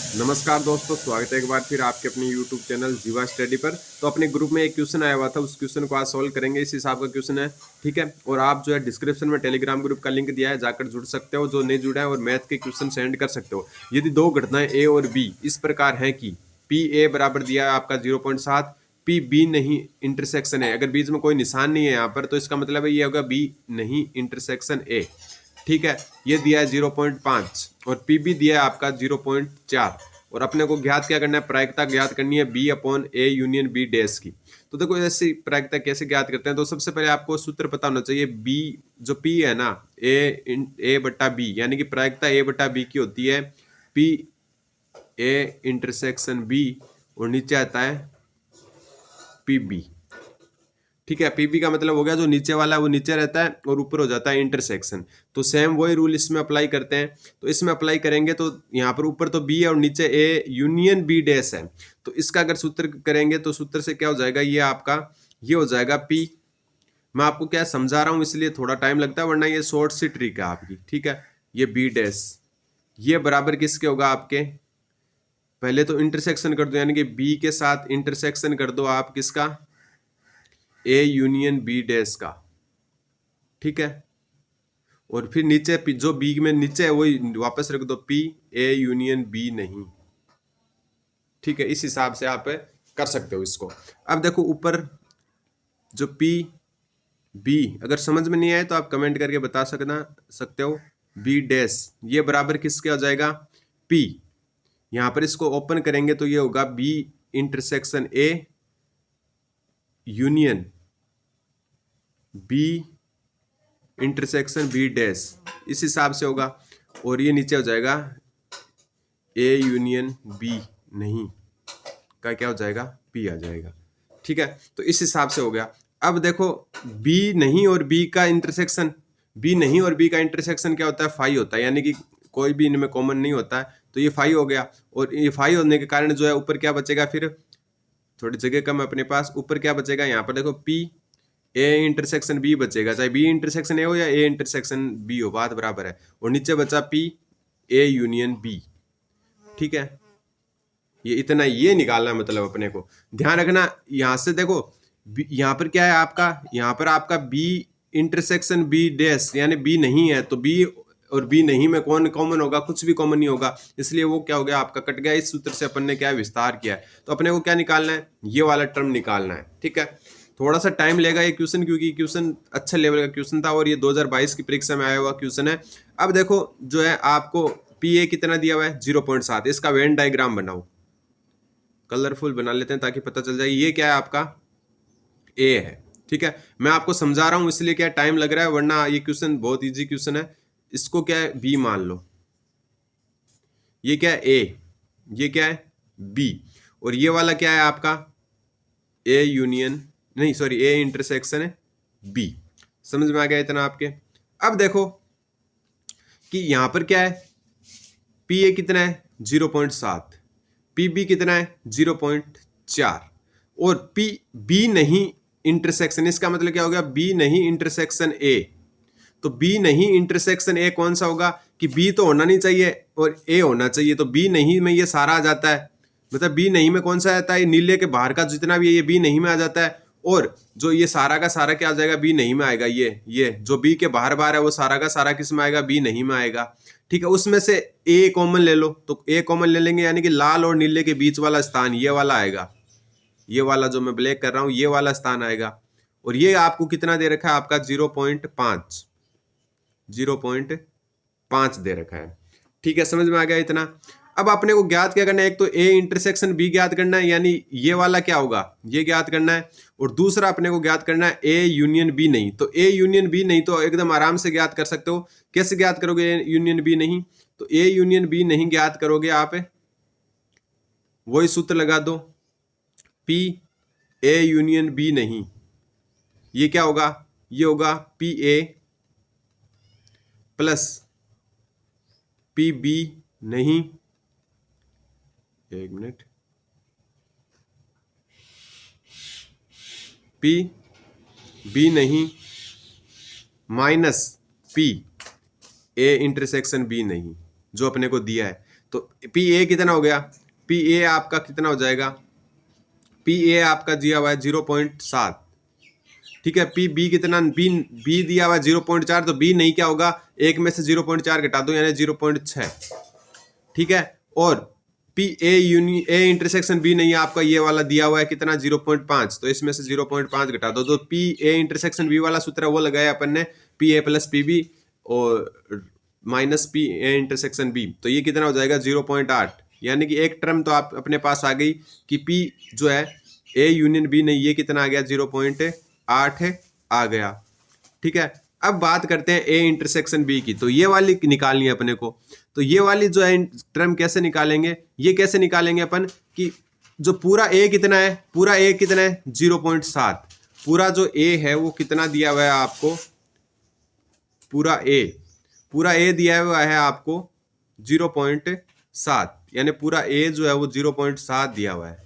नमस्कार दोस्तों, स्वागत है एक बार फिर आपके अपने YouTube चैनल जीवा स्टडी पर। तो अपने ग्रुप में एक क्वेश्चन आया हुआ था, उस क्वेश्चन को आज सॉल्व करेंगे। इस हिसाब का क्वेश्चन है, ठीक है। और आप जो है डिस्क्रिप्शन में टेलीग्राम ग्रुप का लिंक दिया है, जाकर जुड़ सकते हो जो नहीं जुड़ा है, और मैथ के क्वेश्चन सेंड कर सकते हो। यदि दो घटनाएं ए और बी इस प्रकार हैं कि पी ए बराबर दिया है आपका 0.7, पी बी नहीं इंटरसेक्शन है। अगर बीच में कोई निशान नहीं है यहाँ पर, तो इसका मतलब है ये होगा बी नहीं इंटरसेक्शन ए, ठीक है। ये दिया है 0.5 और पी बी दिया है आपका 0.4। और अपने को ज्ञात क्या करना है, प्रायिकता ज्ञात करनी है B upon A union B dash की। तो देखो ऐसी प्रायिकता कैसे ज्ञात करते हैं, तो सबसे पहले आपको सूत्र पता होना चाहिए। बी जो पी है ना, ए बट्टा बी, यानी कि प्रायिकता ए बट्टा बी की होती है पी ए इंटरसेक्शन बी, और नीचे आता है पी बी, ठीक है। पीबी का मतलब हो गया जो नीचे वाला है वो नीचे रहता है और ऊपर हो जाता है इंटरसेक्शन। तो सेम वही रूल इसमें अप्लाई करते हैं। तो इसमें अप्लाई करेंगे तो यहाँ पर ऊपर तो बी है और नीचे ए यूनियन बी डैश है। तो इसका अगर सूत्र करेंगे तो सूत्र से क्या हो जाएगा, ये आपका ये हो जाएगा पी। मैं आपको क्या समझा रहा हूँ इसलिए थोड़ा टाइम लगता है, वरना ये शॉर्ट सी ट्रिक है आपकी, ठीक है। ये बी डैश ये बराबर किसके होगा आपके, पहले तो इंटरसेक्शन कर दो, यानी कि बी के साथ इंटरसेक्शन कर दो आप किसका, ए यूनियन बी डैश का, ठीक है। और फिर नीचे जो बी में नीचे है वही वापस रख दो, पी ए यूनियन बी नहीं, ठीक है। इस हिसाब से आप कर सकते हो इसको। अब देखो ऊपर जो पी बी, अगर समझ में नहीं आए तो आप कमेंट करके बता सकते हो। बी डैश ये बराबर किसके हो जाएगा, पी। यहां पर इसको ओपन करेंगे तो ये होगा B intersection A union B intersection B dash, इस हिसाब से होगा। और ये नीचे हो जाएगा ए यूनियन बी नहीं का क्या हो जाएगा, पी आ जाएगा, ठीक है। तो इस हिसाब से हो गया। अब देखो बी नहीं और बी का इंटरसेक्शन, बी नहीं और बी का इंटरसेक्शन क्या होता है, फाई होता है, यानी कि कोई भी इनमें कॉमन नहीं होता है। तो ये फाई हो गया, और ये फाई होने के कारण जो है ऊपर क्या बचेगा, फिर थोड़ी जगह कम है अपने पास, ऊपर क्या बचेगा, यहाँ पर देखो पी ए इंटरसेक्शन बी बचेगा, चाहे बी इंटरसेक्शन ए हो या ए इंटरसेक्शन बी हो, बात बराबर है। और नीचे बचा पी ए यूनियन बी, ठीक है। ये इतना ये निकालना है मतलब अपने को। ध्यान रखना यहां से देखो, यहाँ पर क्या है आपका, यहाँ पर आपका बी इंटरसेक्शन बी डैश, यानी बी नहीं है, तो बी और बी नहीं में कौन कॉमन होगा, कुछ भी कॉमन नहीं होगा, इसलिए वो क्या हो गया आपका कट गया। इस सूत्र से अपन ने क्या विस्तार किया है। तो अपने को क्या निकालना है, ये वाला टर्म निकालना है, ठीक है। थोड़ा सा टाइम लेगा ये क्वेश्चन, क्योंकि क्वेश्चन अच्छा लेवल का क्वेश्चन था और ये 2022 की परीक्षा में आया हुआ क्वेश्चन है। अब देखो जो है आपको पी ए कितना दिया हुआ है, 0.7। इसका वेन डायग्राम बनाओ, कलरफुल बना लेते हैं ताकि पता चल जाए ये क्या है आपका, ए है, ठीक है। मैं आपको समझा रहा हूं इसलिए क्या टाइम लग रहा है, वरना ये क्वेश्चन बहुत इजी क्वेश्चन है। इसको क्या है, बी मान लो, ये क्या है ए, ये क्या है बी, और ये वाला क्या है आपका ए यूनियन नहीं सॉरी ए इंटरसेक्शन है बी। समझ में आ गया इतना आपके। अब देखो कि यहां पर क्या है, पी ए कितना है 0.7, पी बी कितना है 0.4, और पी बी नहीं इंटरसेक्शन, इसका मतलब क्या हो गया, बी नहीं इंटरसेक्शन ए। तो बी नहीं इंटरसेक्शन ए कौन सा होगा, कि बी तो होना नहीं चाहिए और ए होना चाहिए। तो बी नहीं में ये सारा आ जाता है, मतलब बी नहीं में कौन सा आता है, नीले के बाहर का जितना भी है ये बी नहीं में आ जाता है। और जो ये सारा का सारा क्या आ जाएगा, बी नहीं में आएगा। ये जो बी के बाहर बाहर है वो सारा का सारा किस में आएगा, बी नहीं में आएगा, ठीक है। उसमें से ए कॉमन ले लो, तो ए कॉमन ले लेंगे, यानी कि लाल और नीले के बीच वाला स्थान ये वाला आएगा, ये वाला जो मैं ब्लैक कर रहा हूं ये वाला स्थान आएगा। और ये आपको कितना दे रखा है आपका 0.5, 0.5 दे रखा है, ठीक है। समझ में आ गया इतना। अब अपने को ज्ञात क्या करना है, एक तो ए इंटरसेक्शन बी ज्ञात करना है, यानी ये वाला क्या होगा ये ज्ञात करना है। और दूसरा अपने को ज्ञात करना है ए यूनियन बी नहीं। तो ए यूनियन बी नहीं तो एकदम आराम से ज्ञात कर सकते हो। कैसे ज्ञात करोगे ए यूनियन बी नहीं, तो ए यूनियन बी नहीं ज्ञात करोगे आप, वही सूत्र लगा दो, पी ए यूनियन बी नहीं, ये क्या होगा, ये होगा P A plus P B नहीं, एक मिनट, पी बी नहीं minus P A intersection B नहीं, जो अपने को दिया है। तो पी ए कितना हो गया, पी ए आपका कितना हो जाएगा, पी ए आपका दिया हुआ है 0.7, ठीक है। पी बी कितना, बी दिया हुआ है 0.4, तो बी नहीं क्या होगा, एक में से 0.4 घटा दो यानी 0.6, ठीक है। और पी ए इंटरसेक्शन बी नहीं है आपका, ये वाला दिया हुआ है कितना 0.5, तो इसमें से 0.5 घटा दो, तो पी ए इंटरसेक्शन बी वाला सूत्र है वो लगाया अपन ने, P A plus P B और minus P A intersection B, तो ये कितना हो जाएगा 0.8, यानी कि एक टर्म तो आप अपने पास आ गई कि पी जो है ए यूनियन बी नहीं, ये कितना आ गया 0.8 आ गया, ठीक है। अब बात करते हैं ए इंटरसेक्शन बी की, तो ये वाली निकालनी है अपने को, तो ये वाली जो है टर्म कैसे निकालेंगे, ये कैसे निकालेंगे अपन कि जो पूरा ए कितना है, पूरा ए कितना है 0.7, पूरा जो ए है वो कितना दिया हुआ है आपको, पूरा ए दिया हुआ है आपको 0.7, यानी पूरा ए जो है वो 0.7 दिया हुआ है,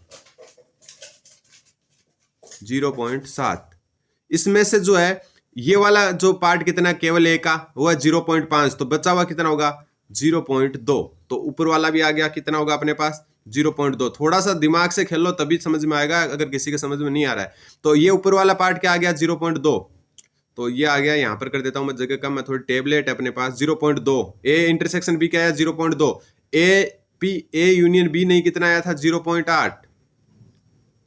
0.7। इसमें से जो है ये वाला जो पार्ट कितना केवल ए का वो है 0.5, तो बचा हुआ कितना होगा 0.2, तो ऊपर वाला भी आ गया, कितना होगा अपने पास 0.2। थोड़ा सा दिमाग से खेल लो तभी समझ में आएगा, अगर किसी के समझ में नहीं आ रहा है तो ये ऊपर वाला पार्ट क्या आ गया 0.2, तो ये आ गया, यहाँ पर कर देता हूं मैं जगह कम, मैं थोड़ी टेबलेट है अपने पास, 0.2। ए इंटरसेक्शन बी क्या है 0.2, ए यूनियन बी नहीं कितना आया था 0.8,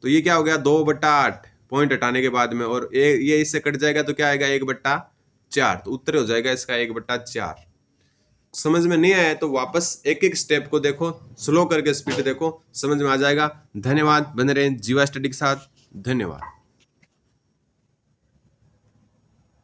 तो ये क्या हो गया 2/8 पॉइंट हटाने के बाद में, और ये इससे कट जाएगा तो क्या आएगा 1/4, तो उत्तर हो जाएगा इसका 1/4। समझ में नहीं आया तो वापस एक एक स्टेप को देखो, स्लो करके स्पीड देखो, समझ में आ जाएगा। धन्यवाद, बने रहें जीवा स्टडी के साथ, धन्यवाद।